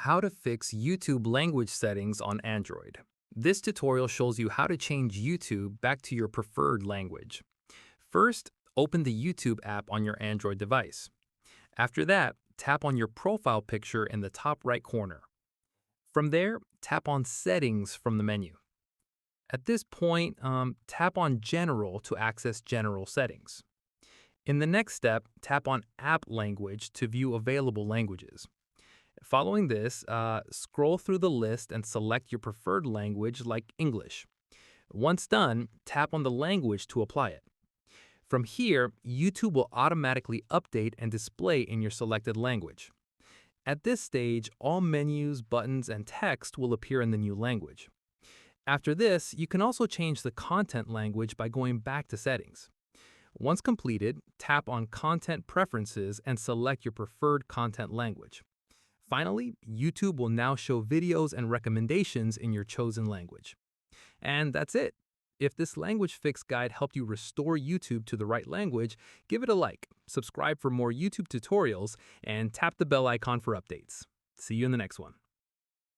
How to fix YouTube language settings on Android. This tutorial shows you how to change YouTube back to your preferred language. First, open the YouTube app on your Android device. After that, tap on your profile picture in the top right corner. From there, tap on Settings from the menu. At this point, tap on General to access general settings. In the next step, tap on App Language to view available languages. Following this, scroll through the list and select your preferred language like English. Once done, tap on the language to apply it. From here, YouTube will automatically update and display in your selected language. At this stage, all menus, buttons, and text will appear in the new language. After this, you can also change the content language by going back to Settings. Once completed, tap on Content Preferences and select your preferred content language. Finally, YouTube will now show videos and recommendations in your chosen language. And that's it. If this language fix guide helped you restore YouTube to the right language, give it a like, subscribe for more YouTube tutorials, and tap the bell icon for updates. See you in the next one.